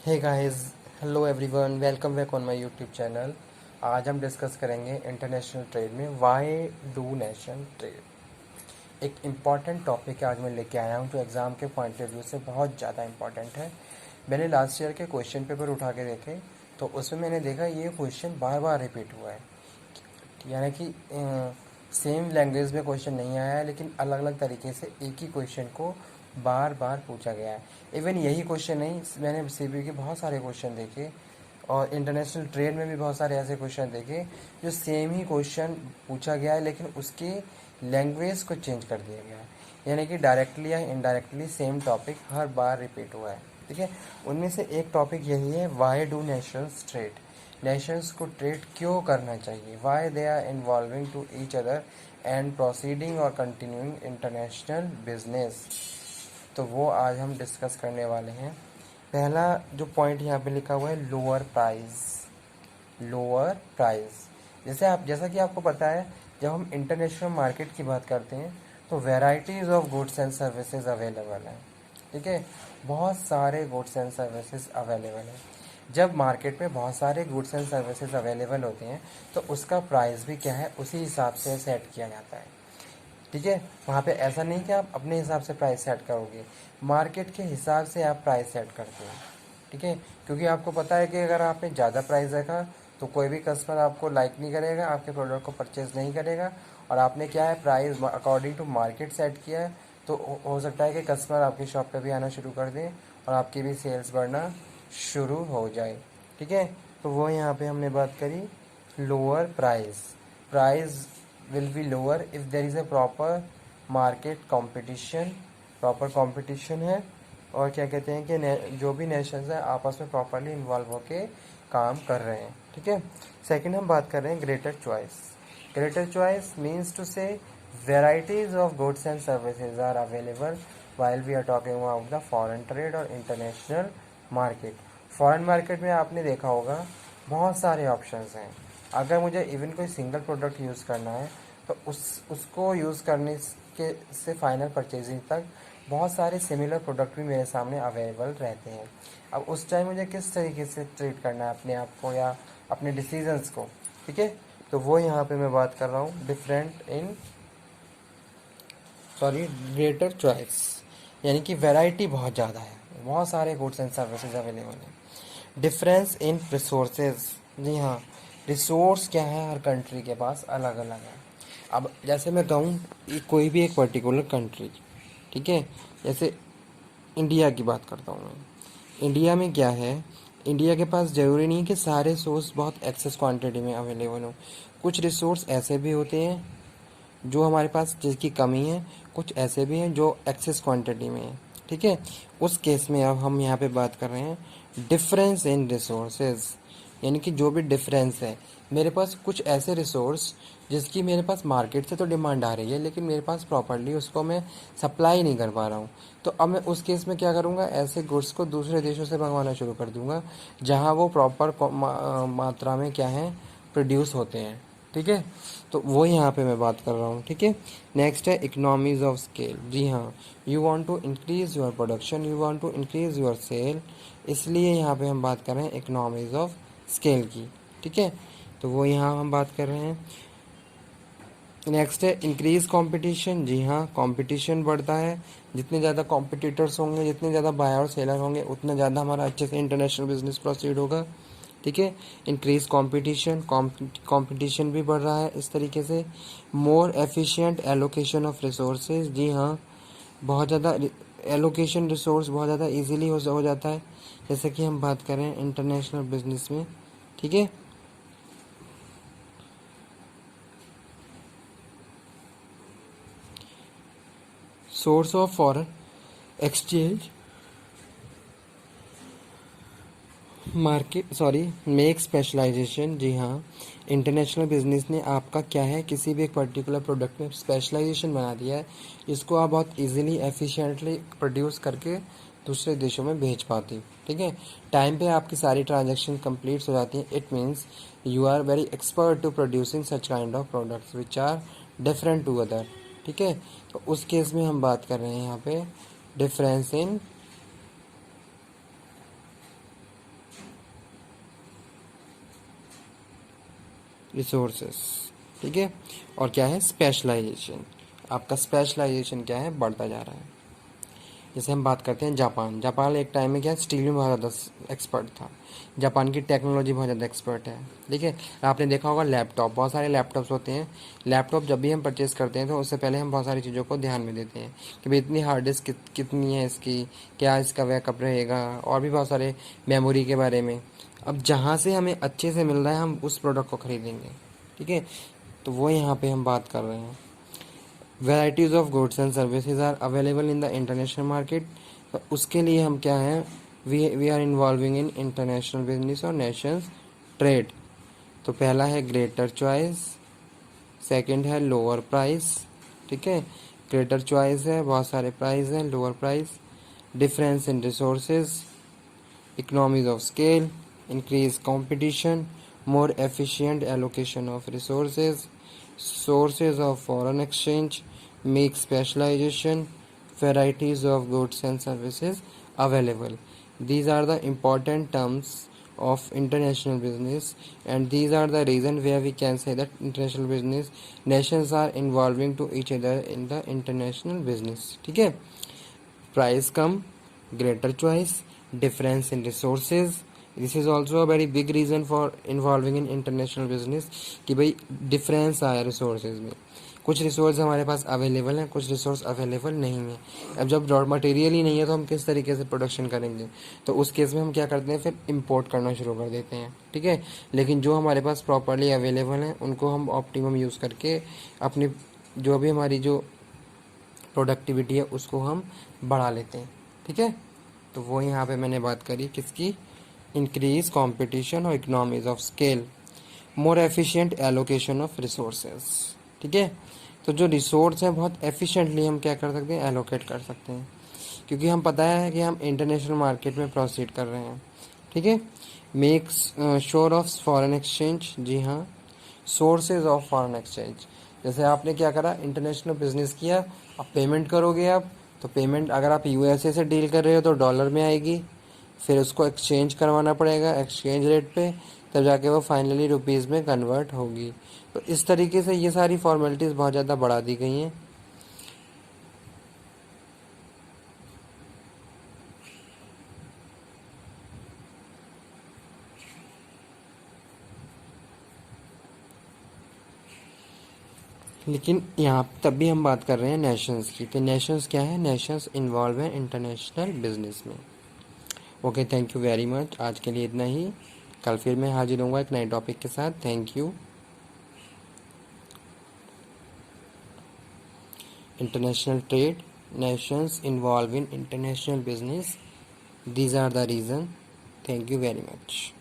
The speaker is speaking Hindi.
Hey guys, hello everyone, welcome back on my YouTube channel. आज हम डिस्कस करेंगे इंटरनेशनल ट्रेड में वाई डू नेशन ट्रेड। एक इम्पॉर्टेंट टॉपिक आज मैं लेके आया हूँ जो एग्ज़ाम के पॉइंट ऑफ व्यू से बहुत ज़्यादा इम्पॉर्टेंट है। मैंने लास्ट ईयर के क्वेश्चन पेपर उठा के देखे तो उसमें मैंने देखा ये क्वेश्चन बार बार रिपीट हुआ है। यानी कि सेम लैंग्वेज में क्वेश्चन नहीं आया है, लेकिन अलग अलग तरीके से एक ही क्वेश्चन को बार बार पूछा गया है। इवन यही क्वेश्चन नहीं, मैंने सीबीयू के बहुत सारे क्वेश्चन देखे और इंटरनेशनल ट्रेड में भी बहुत सारे ऐसे क्वेश्चन देखे जो सेम ही क्वेश्चन पूछा गया है, लेकिन उसके लैंग्वेज को चेंज कर दिया गया है। यानी कि डायरेक्टली या इनडायरेक्टली सेम टॉपिक हर बार रिपीट हुआ है। ठीक है, उनमें से एक टॉपिक यही है, why do nations trade. Nations को ट्रेड क्यों करना चाहिए, why they are involving to each other and proceeding और कंटिन्यूइंग इंटरनेशनल बिजनेस। तो वो आज हम डिस्कस करने वाले हैं। पहला जो पॉइंट यहाँ पे लिखा हुआ है, लोअर प्राइस। लोअर प्राइस, जैसा कि आपको पता है, जब हम इंटरनेशनल मार्केट की बात करते हैं तो varieties of goods and services available हैं। ठीक है, बहुत सारे गुड्स एंड सर्विसेज अवेलेबल हैं। जब मार्केट में बहुत सारे गुड्स एंड सर्विसेज अवेलेबल होते हैं तो उसका प्राइस भी क्या है, उसी हिसाब से सेट किया जाता है। ठीक है, वहाँ पे ऐसा नहीं कि आप अपने हिसाब से प्राइस सेट करोगे, मार्केट के हिसाब से आप प्राइस सेट करते हो। ठीक है, क्योंकि आपको पता है कि अगर आपने ज़्यादा प्राइस रखा तो कोई भी कस्टमर आपको लाइक नहीं करेगा, आपके प्रोडक्ट को परचेज नहीं करेगा। और आपने क्या है, price according to market set किया है, तो हो सकता है कि कस्टमर आपकी शॉप पे भी आना शुरू कर दें और आपकी भी सेल्स बढ़ना शुरू हो जाए। ठीक है, तो वो यहाँ पे हमने बात करी lower price. Price will be lower if there is a proper market competition। Proper competition है और क्या कहते हैं कि जो भी नेशंस हैं आपस में प्रॉपरली इन्वॉल्व होके काम कर रहे हैं। ठीक है, सेकंड हम बात कर रहे हैं greater choice. Greater choice means to से varieties of goods and services are available while we are talking about the foreign trade और इंटरनेशनल मार्केट। फॉरेन मार्केट में आपने देखा होगा बहुत सारे ऑप्शंस हैं। अगर मुझे इवन कोई सिंगल प्रोडक्ट यूज़ करना है तो उसको यूज़ करने के से फाइनल परचेजिंग तक बहुत सारे सिमिलर प्रोडक्ट भी मेरे सामने अवेलेबल रहते हैं। अब उस टाइम मुझे किस तरीके से ट्रीट करना है अपने आप को या अपने डिसीजंस को। ठीक है, तो वो यहाँ पे मैं बात कर रहा हूँ ग्रेटर चॉइस। यानी कि वैरायटी बहुत ज़्यादा है, बहुत सारे गुड्स एंड सर्विसेज अवेलेबल हैं। डिफरेंस इन रिसोर्सेज, जी हाँ, रिसोर्स क्या है, हर कंट्री के पास अलग अलग है। अब जैसे मैं कहूँ कोई भी एक पर्टिकुलर कंट्री, ठीक है, जैसे इंडिया की बात करता हूँ मैं। इंडिया में क्या है, इंडिया के पास ज़रूरी नहीं कि सारे सोर्स बहुत एक्सेस क्वांटिटी में अवेलेबल हो। कुछ रिसोर्स ऐसे भी होते हैं जो हमारे पास जिसकी कमी है, कुछ ऐसे भी हैं जो एक्सेस क्वांटिटी में है। ठीक है, उस केस में अब हम यहाँ पे बात कर रहे हैं डिफरेंस इन रिसोर्सेज। यानी कि जो भी डिफरेंस है, मेरे पास कुछ ऐसे रिसोर्स जिसकी मेरे पास मार्केट से तो डिमांड आ रही है लेकिन मेरे पास प्रॉपरली उसको मैं सप्लाई नहीं कर पा रहा हूँ। तो अब मैं उस केस में क्या करूँगा, ऐसे गुड्स को दूसरे देशों से मंगवाना शुरू कर दूँगा जहाँ वो प्रॉपर मात्रा में क्या है, प्रोड्यूस होते हैं। ठीक है, तो वो यहाँ पे मैं बात कर रहा हूँ। ठीक है, नेक्स्ट है इकोनॉमीज ऑफ स्केल। जी हाँ, you want to increase your production, you want to increase your sale, इसलिए यहाँ पे हम बात कर रहे हैं इकोनॉमीज ऑफ स्केल की। ठीक है, तो वो यहाँ हम बात कर रहे हैं। नेक्स्ट है इंक्रीज कंपटीशन। जी हाँ, कंपटीशन बढ़ता है, जितने ज़्यादा कॉम्पिटिटर्स होंगे, जितने ज़्यादा बायर और सेलर होंगे, उतना ज़्यादा हमारा अच्छे से इंटरनेशनल बिजनेस प्रोसीड होगा। ठीक है, इंक्रीज कंपटीशन, कंपटीशन भी बढ़ रहा है इस तरीके से। More efficient allocation of resources. जी हाँ, बहुत ज़्यादा एलोकेशन रिसोर्स बहुत ज़्यादा इजीली हो जाता है, जैसे कि हम बात करें इंटरनेशनल बिजनेस में। ठीक है, source of foreign exchange make specialisation. जी हाँ, इंटरनेशनल बिजनेस ने आपका क्या है, किसी भी एक पर्टिकुलर प्रोडक्ट में स्पेशलाइजेशन बना दिया है, इसको आप बहुत इजीली एफिशिएंटली प्रोड्यूस करके दूसरे देशों में भेज पाती। ठीक है, टाइम पे आपकी सारी ट्रांजैक्शन कंप्लीट हो जाती हैं। It means you are very expert to producing such kind of products which are different to other. ठीक है, तो उस केस में हम बात कर रहे हैं यहाँ पे डिफरेंस इन रिसोर्सेस, ठीक है। और क्या है, स्पेशलाइजेशन, आपका स्पेशलाइजेशन क्या है, बढ़ता जा रहा है। जैसे हम बात करते हैं जापान, जापान एक टाइम में क्या स्टील में बहुत ज़्यादा एक्सपर्ट था, जापान की टेक्नोलॉजी बहुत ज़्यादा एक्सपर्ट है, ठीक है। आपने देखा होगा लैपटॉप, बहुत सारे लैपटॉप्स होते हैं। लैपटॉप जब भी हम परचेस करते हैं तो उससे पहले हम बहुत सारी चीज़ों को ध्यान में देते हैं कि भाई इतनी हार्ड डिस्क कितनी है इसकी, क्या इसका बैकअप रहेगा, और भी बहुत सारे मेमोरी के बारे में। अब जहाँ से हमें अच्छे से मिल रहा है हम उस प्रोडक्ट को ख़रीदेंगे, ठीक है। तो वो यहाँ पे हम बात कर रहे हैं। Varieties of goods and services are available in the international market. तो उसके लिए हम क्या है, we are involving in international business और नेशंस ट्रेड। तो पहला है ग्रेटर चॉइस, सेकंड है लोअर प्राइस, ठीक है। ग्रेटर चॉइस है, बहुत सारे प्राइस हैं, lower price, difference in resources, economies of scale, increase competition, more efficient allocation of resources, sources of foreign exchange, make specialization, varieties of goods and services available. These are the important terms of international business, and these are the reason where we can say that international business nations are involving to each other in the international business, ठीक है। price come, greater choice, difference in resources, this is also a very big reason for involving in international business कि भाई डिफरेंस आया रिसोर्सेज में। कुछ रिसोर्स हमारे पास अवेलेबल हैं, कुछ रिसोर्स अवेलेबल नहीं है। अब जब रॉ मटेरियल ही नहीं है तो हम किस तरीके से प्रोडक्शन करेंगे, तो उस केस में हम क्या करते हैं, फिर इंपोर्ट करना शुरू कर देते हैं, ठीक है। लेकिन जो हमारे पास प्रॉपरली अवेलेबल हैं उनको हम ऑप्टिमम यूज़ करके अपनी जो भी हमारी जो प्रोडक्टिविटी है उसको हम बढ़ा लेते हैं, ठीक है। तो वो यहाँ पे मैंने बात करी किसकी, इंक्रीज कंपटीशन और economies of scale, more efficient allocation of resources, ठीक है। तो जो रिसोर्स हैं बहुत एफिशिएंटली हम क्या कर सकते हैं, एलोकेट कर सकते हैं, क्योंकि हम पता है कि हम इंटरनेशनल मार्केट में प्रोसीड कर रहे हैं, ठीक है। Makes sure of foreign exchange, जी हाँ, सोर्सेज ऑफ फॉरेन एक्सचेंज। जैसे आपने क्या करा, इंटरनेशनल बिजनेस किया, अब पेमेंट करोगे आप, तो पेमेंट अगर आप यूएसए से डील कर रहे हो तो डॉलर में आएगी, फिर उसको एक्सचेंज करवाना पड़ेगा एक्सचेंज रेट पे, तब जाके वो फाइनली रुपीज़ में कन्वर्ट होगी। तो इस तरीके से ये सारी फॉर्मेलिटीज़ बहुत ज़्यादा बढ़ा दी गई हैं। लेकिन यहाँ तब भी हम बात कर रहे हैं नेशंस की, तो नेशंस क्या है, नेशंस इन्वॉल्व हैं इंटरनेशनल बिजनेस में। Okay, thank you very much, आज के लिए इतना ही। कल फिर मैं हाजिर होऊंगा एक नए टॉपिक के साथ। Thank you. International trade, nations involved in international business, these are the reason. Thank you very much.